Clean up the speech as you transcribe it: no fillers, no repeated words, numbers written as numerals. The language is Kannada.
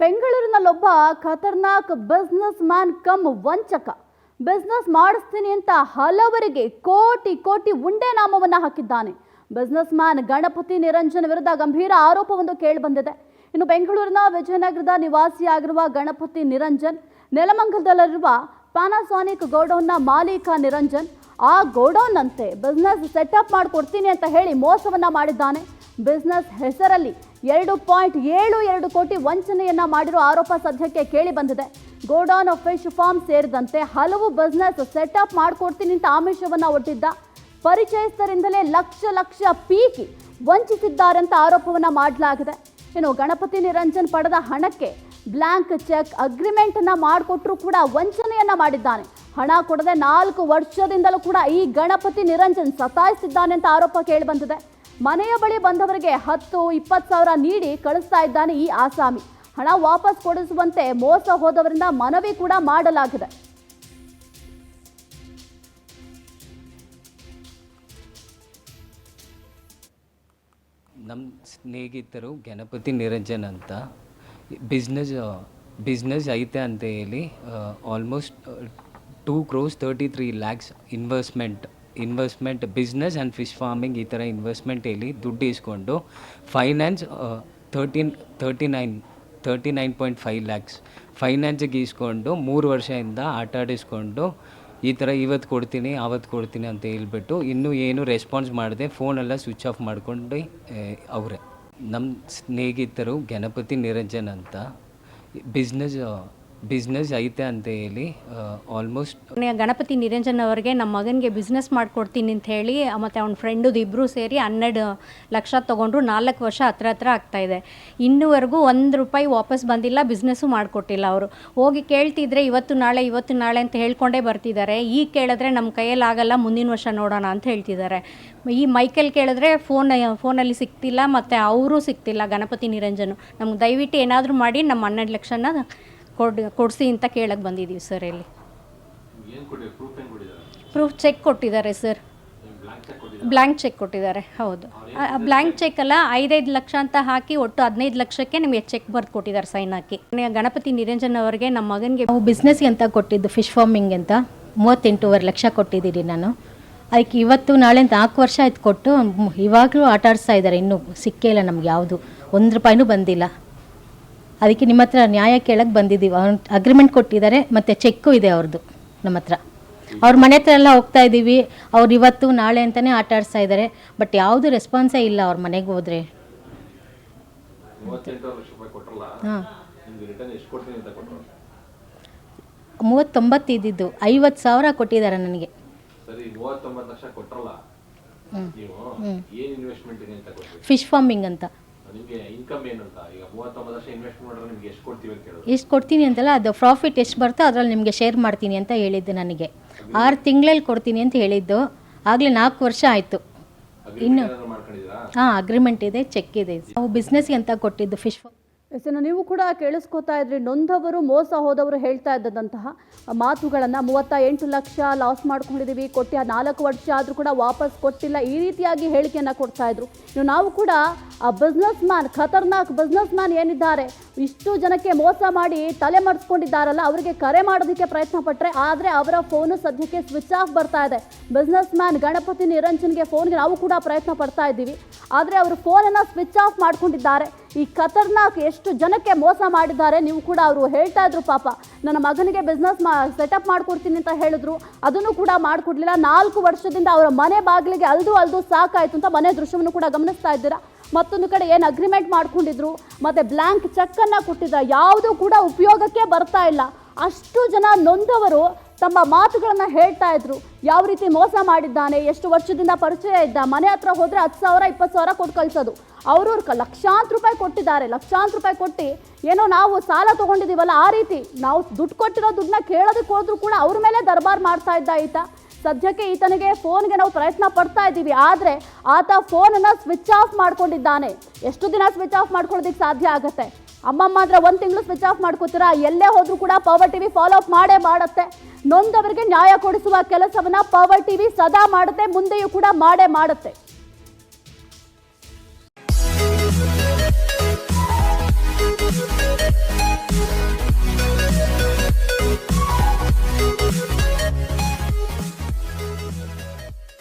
ಬೆಂಗಳೂರಿನಲ್ಲೊಬ್ಬ ಖತರ್ನಾಕ್ ಬಿಸ್ನೆಸ್ ಮ್ಯಾನ್ ಕಮ್ ವಂಚಕ ಬಿಸ್ನೆಸ್ ಮಾಡಿಸ್ತೀನಿ ಅಂತ ಹಲವರಿಗೆ ಕೋಟಿ ಕೋಟಿ ಉಂಡೆ ನಾಮವನ್ನು ಹಾಕಿದ್ದಾನೆ. ಬಿಸ್ನೆಸ್ ಮ್ಯಾನ್ ಗಣಪತಿ ನಿರಂಜನ್ ವಿರುದ್ಧ ಗಂಭೀರ ಆರೋಪವೊಂದು ಕೇಳಿಬಂದಿದೆ. ಇನ್ನು ಬೆಂಗಳೂರಿನ ವಿಜಯನಗರದ ನಿವಾಸಿಯಾಗಿರುವ ಗಣಪತಿ ನಿರಂಜನ್ ನೆಲಮಂಗಲದಲ್ಲಿರುವ ಪ್ಯಾನಾಸೋನಿಕ್ ಗೋಡೌನ್ನ ಮಾಲೀಕ ನಿರಂಜನ್ ಆ ಗೋಡೌನ್ ಅಂತೆ ಬಿಸ್ನೆಸ್ ಸೆಟಪ್ ಮಾಡಿಕೊಡ್ತೀನಿ ಅಂತ ಹೇಳಿ ಮೋಸವನ್ನ ಮಾಡಿದ್ದಾನೆ. ಬಿಸ್ನೆಸ್ ಹೆಸರಲ್ಲಿ 2.72 ಕೋಟಿ ವಂಚನೆಯನ್ನ ಮಾಡಿರೋ ಆರೋಪ ಸದ್ಯಕ್ಕೆ ಕೇಳಿ ಬಂದಿದೆ. ಗೋಡೌನ್ ಫಿಶ್ ಫಾರ್ಮ್ ಸೇರಿದಂತೆ ಹಲವು ಬಿಸ್ನೆಸ್ ಸೆಟಪ್ ಮಾಡಿಕೊಡ್ತೀನಿ ಅಂತ ಆಮಿಷವನ್ನ ಒಡ್ಡಿದ್ದ. ಪರಿಚಯಸ್ಥರಿಂದಲೇ ಲಕ್ಷ ಪೀಕಿ ವಂಚಿಸಿದ್ದಾರೆ ಅಂತ ಆರೋಪವನ್ನ ಮಾಡಲಾಗಿದೆ. ಇನ್ನು ಗಣಪತಿ ನಿರಂಜನ್ ಪಡೆದ ಹಣಕ್ಕೆ ಬ್ಲಾಂಕ್ ಚೆಕ್ ಅಗ್ರಿಮೆಂಟ್ ಅನ್ನ ಮಾಡಿಕೊಟ್ರು ಕೂಡ ವಂಚನೆಯನ್ನ ಮಾಡಿದ್ದಾನೆ. ಹಣ ಕೊಡದೆ 4 ವರ್ಷದಿಂದಲೂ ಕೂಡ ಈ ಗಣಪತಿ ನಿರಂಜನ್ ಸತಾಯಿಸಿದ್ದಾನೆ ಅಂತ ಆರೋಪ ಕೇಳಿ ಬಂದಿದೆ. ಮನೆಯ ಬಳಿ ಬಂದವರಿಗೆ 10-20 ಸಾವಿರ ನೀಡಿ ಕಳಿಸ್ತಾ ಇದ್ದಾನೆ ಈ ಆಸಾಮಿ. ಹಣ ವಾಪಸ್ ಕೊಡಿಸುವಂತೆ ಮೋಸ ಹೋದವರಿಂದ ಮನವಿ ಕೂಡ ಮಾಡಲಾಗಿದೆ. ನಮ್ಮ ಸ್ನೇಹಿತರು ಗಣಪತಿ ನಿರಂಜನ್ ಅಂತ ಬಿಸ್ನೆಸ್ ಐತೆ ಅಂತ ಹೇಳಿ almost 2.33 crores investment business and fish farming ಈ ಥರ ಇನ್ವೆಸ್ಟ್ಮೆಂಟ್ ಹೇಳಿ ದುಡ್ಡು ಇಸ್ಕೊಂಡು ಫೈನಾನ್ಸ್ 39.5 lakhs ಫೈನಾನ್ಸಿಗೆ ಇಸ್ಕೊಂಡು 3 ವರ್ಷದಿಂದ ಆಟ ಆಡಿಸ್ಕೊಂಡು ಈ ಥರ ಇವತ್ತು ಕೊಡ್ತೀನಿ ಆವತ್ತು ಕೊಡ್ತೀನಿ ಅಂತ ಹೇಳ್ಬಿಟ್ಟು ಇನ್ನೂ ಏನು ರೆಸ್ಪಾನ್ಸ್ ಮಾಡದೆ ಫೋನೆಲ್ಲ ಸ್ವಿಚ್ ಆಫ್ ಮಾಡ್ಕೊಂಡು ಅವರೇ. ನಮ್ಮ ಸ್ನೇಹಿತರು ಗಣಪತಿ ನಿರಂಜನ್ ಅಂತ ಬಿಸ್ನೆಸ್ ಐತೆ ಅಂತ ಹೇಳಿ ಆಲ್ಮೋಸ್ಟ್ ಗಣಪತಿ ನಿರಂಜನ್ ಅವರಿಗೆ ನಮ್ಮ ಮಗನಿಗೆ ಬಿಸ್ನೆಸ್ ಮಾಡಿಕೊಡ್ತೀನಿ ಅಂತ ಹೇಳಿ ಮತ್ತು ಅವ್ನ ಫ್ರೆಂಡು ಇಬ್ಬರು ಸೇರಿ 12 ಲಕ್ಷ ತೊಗೊಂಡ್ರು. 4 ವರ್ಷ ಹತ್ರ ಆಗ್ತಾಯಿದೆ. ಇನ್ನೂವರೆಗೂ ₹1 ವಾಪಸ್ ಬಂದಿಲ್ಲ, ಬಿಸ್ನೆಸ್ಸು ಮಾಡಿಕೊಟ್ಟಿಲ್ಲ. ಅವರು ಹೋಗಿ ಕೇಳ್ತಿದ್ರೆ ಇವತ್ತು ನಾಳೆ ಅಂತ ಹೇಳ್ಕೊಂಡೇ ಬರ್ತಿದ್ದಾರೆ. ಈಗ ಕೇಳಿದ್ರೆ ನಮ್ಮ ಕೈಯಲ್ಲಿ ಆಗಲ್ಲ, ಮುಂದಿನ ವರ್ಷ ನೋಡೋಣ ಅಂತ ಹೇಳ್ತಿದ್ದಾರೆ. ಈ ಮೈಕಲ್ ಕೇಳಿದ್ರೆ ಫೋನಲ್ಲಿ ಸಿಗ್ತಿಲ್ಲ, ಮತ್ತು ಅವರೂ ಸಿಗ್ತಿಲ್ಲ ಗಣಪತಿ ನಿರಂಜನು. ನಮ್ಗೆ ದಯವಿಟ್ಟು ಏನಾದರೂ ಮಾಡಿ ನಮ್ಮ 12 ಲಕ್ಷನ ಕೊಡಿಸಿ ಅಂತ ಕೇಳಕ್ಕೆ ಬಂದಿದ್ದೀವಿ ಸರ್. ಇಲ್ಲಿ ಪ್ರೂಫ್ ಚೆಕ್ ಕೊಟ್ಟಿದ್ದಾರೆ ಸರ್, ಬ್ಲ್ಯಾಂಕ್ ಚೆಕ್ ಕೊಟ್ಟಿದ್ದಾರೆ. ಹೌದು, ಬ್ಲ್ಯಾಂಕ್ ಚೆಕ್ ಅಲ್ಲ, 5 ಲಕ್ಷ ಅಂತ ಹಾಕಿ ಒಟ್ಟು 15 ಲಕ್ಷಕ್ಕೆ ನಿಮಗೆ ಚೆಕ್ ಬರ್ದು ಕೊಟ್ಟಿದ್ದಾರೆ ಸೈನ್ ಹಾಕಿ. ಗಣಪತಿ ನಿರಂಜನ್ ಅವರಿಗೆ ನಮ್ಮ ಮಗನಿಗೆ ಬಿಸ್ನೆಸ್ಗೆ ಅಂತ ಕೊಟ್ಟಿದ್ದು ಫಿಶ್ ಫಾರ್ಮಿಂಗ್ ಅಂತ 38.5 ಲಕ್ಷ ಕೊಟ್ಟಿದ್ದೀರಿ ನಾನು. ಅದಕ್ಕೆ ಇವತ್ತು ನಾಳೆ ಅಂತ 4 ವರ್ಷ ಆಯ್ತು ಕೊಟ್ಟು, ಇವಾಗಲೂ ಆಟ ಆಡಿಸ್ತಾ ಇದ್ದಾರೆ. ಇನ್ನೂ ಸಿಕ್ಕೇ ಇಲ್ಲ ನಮ್ಗೆ, ಯಾವುದು ₹1 ಬಂದಿಲ್ಲ. ಅದಕ್ಕೆ ನಿಮ್ಮ ಹತ್ರ ನ್ಯಾಯ ಕೇಳಕ್ಕೆ ಬಂದಿದ್ದೀವಿ. ಅವ್ರು ಅಗ್ರಿಮೆಂಟ್ ಕೊಟ್ಟಿದ್ದಾರೆ ಮತ್ತು ಚೆಕ್ಕು ಇದೆ ಅವ್ರದ್ದು ನಮ್ಮ ಹತ್ರ. ಅವ್ರ ಮನೆ ಹತ್ರ ಎಲ್ಲ ಹೋಗ್ತಾ ಇದ್ದೀವಿ. ಅವ್ರು ಇವತ್ತು ನಾಳೆ ಅಂತಲೇ ಆಟ ಆಡಿಸ್ತಾ ಇದ್ದಾರೆ. ಬಟ್ ಯಾವುದು ರೆಸ್ಪಾನ್ಸೇ ಇಲ್ಲ ಅವ್ರ ಮನೆಗೆ ಹೋದರೆ. ಹಾಂ, 39 ಇದ್ದಿದ್ದು 50,000 ಕೊಟ್ಟಿದ್ದಾರೆ ನನಗೆ. ಫಿಶ್ ಫಾರ್ಮಿಂಗ್ ಅಂತ. ಎಷ್ಟು ಕೊಡ್ತೀನಿ ಅಂತಲ್ಲ, ಅದು ಪ್ರಾಫಿಟ್ ಎಷ್ಟು ಬರ್ತೋ ಅದರಲ್ಲಿ ನಿಮಗೆ ಶೇರ್ ಮಾಡ್ತೀನಿ ಅಂತ ಹೇಳಿದ್ದು. ನನಗೆ 6 ತಿಂಗಳಲ್ಲಿ ಕೊಡ್ತೀನಿ ಅಂತ ಹೇಳಿದ್ದು. ಆಗಲೇ 4 ವರ್ಷ ಆಯಿತು. ಇನ್ನು ಹಾಂ, ಅಗ್ರಿಮೆಂಟ್ ಇದೆ, ಚೆಕ್ ಇದೆ. ನಾವು ಬಿಸ್ನೆಸ್ಗೆ ಅಂತ ಕೊಟ್ಟಿದ್ದು ಫಿಶ್. ನೀವು ಕೂಡ ಕೇಳಿಸ್ಕೊತಾ ಇದ್ರಿ, ನೊಂದವರು ಮೋಸ ಹೋದವರು ಹೇಳ್ತಾ ಇದ್ದಂತಹ ಮಾತುಗಳನ್ನು. 38 ಲಕ್ಷ ಲಾಸ್ ಮಾಡ್ಕೊಂಡಿದ್ದೀವಿ, ಕೊಟ್ಟು 4 ವರ್ಷ ಆದರೂ ಕೂಡ ವಾಪಸ್ ಕೊಟ್ಟಿಲ್ಲ, ಈ ರೀತಿಯಾಗಿ ಹೇಳಿಕೆಯನ್ನು ಕೊಡ್ತಾ ಇದ್ರು. ಇನ್ನು ನಾವು ಕೂಡ ಆ ಬಿಸ್ನೆಸ್ ಮ್ಯಾನ್, ಖತರ್ನಾಕ್ ಬಿಸ್ನೆಸ್ ಮ್ಯಾನ್ ಏನಿದ್ದಾರೆ, ಇಷ್ಟು ಜನಕ್ಕೆ ಮೋಸ ಮಾಡಿ ತಲೆ ಮರೆಸ್ಕೊಂಡಿದ್ದಾರಲ್ಲ, ಅವರಿಗೆ ಕರೆ ಮಾಡೋದಕ್ಕೆ ಪ್ರಯತ್ನ ಪಟ್ಟರೆ ಆದರೆ ಅವರ ಫೋನು ಸದ್ಯಕ್ಕೆ ಸ್ವಿಚ್ ಆಫ್ ಬರ್ತಾ ಇದೆ. ಬಿಸ್ನೆಸ್ ಮ್ಯಾನ್ ಗಣಪತಿ ನಿರಂಜನ್ಗೆ ಫೋನ್ಗೆ ನಾವು ಕೂಡ ಪ್ರಯತ್ನ ಪಡ್ತಾ ಇದ್ದೀವಿ, ಆದರೆ ಅವರು ಫೋನನ್ನು ಸ್ವಿಚ್ ಆಫ್ ಮಾಡ್ಕೊಂಡಿದ್ದಾರೆ. ಈ ಖತರ್ನಾಕ್ ಎಷ್ಟು ಜನಕ್ಕೆ ಮೋಸ ಮಾಡಿದ್ದಾರೆ. ನೀವು ಕೂಡ ಅವರು ಹೇಳ್ತಾ ಇದ್ರು, ಪಾಪ ನನ್ನ ಮಗನಿಗೆ ಬಿಸ್ನೆಸ್ ಸೆಟಪ್ ಮಾಡ್ಕೊಡ್ತೀನಿ ಅಂತ ಹೇಳಿದ್ರು, ಅದನ್ನು ಕೂಡ ಮಾಡಿಕೊಡ್ಲಿಲ್ಲ. 4 ವರ್ಷದಿಂದ ಅವರ ಮನೆ ಬಾಗಿಲಿಗೆ ಅಲ್ದು ಸಾಕಾಯಿತು ಅಂತ ಮನೆ ದೃಶ್ಯವನ್ನು ಕೂಡ ಗಮನಿಸ್ತಾ ಇದ್ದೀರಾ. ಮತ್ತೊಂದು ಕಡೆ ಏನು ಅಗ್ರಿಮೆಂಟ್ ಮಾಡ್ಕೊಂಡಿದ್ರು ಮತ್ತು ಬ್ಲ್ಯಾಂಕ್ ಚೆಕ್ಕನ್ನು ಕೊಟ್ಟಿದ್ದಾರೆ, ಯಾವುದೂ ಕೂಡ ಉಪಯೋಗಕ್ಕೆ ಬರ್ತಾ ಇಲ್ಲ. ಅಷ್ಟು ಜನ ನೊಂದವರು ತಮ್ಮ ಮಾತುಗಳನ್ನು ಹೇಳ್ತಾ ಇದ್ರು, ಯಾವ ರೀತಿ ಮೋಸ ಮಾಡಿದ್ದಾನೆ, ಎಷ್ಟು ವರ್ಷದಿಂದ ಪರಿಚಯ ಇದ್ದ, ಮನೆ ಹತ್ರ ಹೋದರೆ 10,000 20,000 ಕೊಟ್ಟು ಕಳಿಸೋದು. ಅವರು ಲಕ್ಷಾಂತರ ರೂಪಾಯಿ ಕೊಟ್ಟಿದ್ದಾರೆ. ಲಕ್ಷಾಂತರ ರೂಪಾಯಿ ಕೊಟ್ಟು ಏನೋ ನಾವು ಸಾಲ ತೊಗೊಂಡಿದ್ದೀವಲ್ಲ, ಆ ರೀತಿ ನಾವು ದುಡ್ಡು ಕೊಟ್ಟಿರೋ ದುಡ್ಡನ್ನ ಕೇಳೋದಕ್ಕೆ ಹೋದ್ರೂ ಕೂಡ ಅವ್ರ ಮೇಲೆ ದರ್ಬಾರ್ ಮಾಡ್ತಾ ಇದ್ದ ಈತ. ಸದ್ಯಕ್ಕೆ ಈತನಿಗೆ ಫೋನ್ಗೆ ನಾವು ಪ್ರಯತ್ನ ಪಡ್ತಾ ಇದ್ದೀವಿ, ಆದರೆ ಆತ ಫೋನನ್ನು ಸ್ವಿಚ್ ಆಫ್ ಮಾಡ್ಕೊಂಡಿದ್ದಾನೆ. ಎಷ್ಟು ದಿನ ಸ್ವಿಚ್ ಆಫ್ ಮಾಡ್ಕೊಳ್ಳೋದಕ್ಕೆ ಸಾಧ್ಯ ಆಗುತ್ತೆ? ಅಮ್ಮಮ್ಮ ಅಂದರೆ 1 ತಿಂಗಳು ಸ್ವಿಚ್ ಆಫ್ ಮಾಡ್ಕೋತೀರಾ? ಎಲ್ಲೇ ಹೋದರೂ ಕೂಡ ಪವರ್ ಟಿವಿ ಫಾಲೋ ಅಪ್ ಮಾಡೇ ಮಾಡುತ್ತೆ. ನೊಂದವರಿಗೆ ನ್ಯಾಯ ಕೊಡಿಸುವ ಕೆಲಸವನ್ನು ಪವರ್ ಟಿವಿ ಸದಾ ಮಾಡುತ್ತೆ, ಮುಂದೆಯೂ ಕೂಡ ಮಾಡೇ ಮಾಡುತ್ತೆ.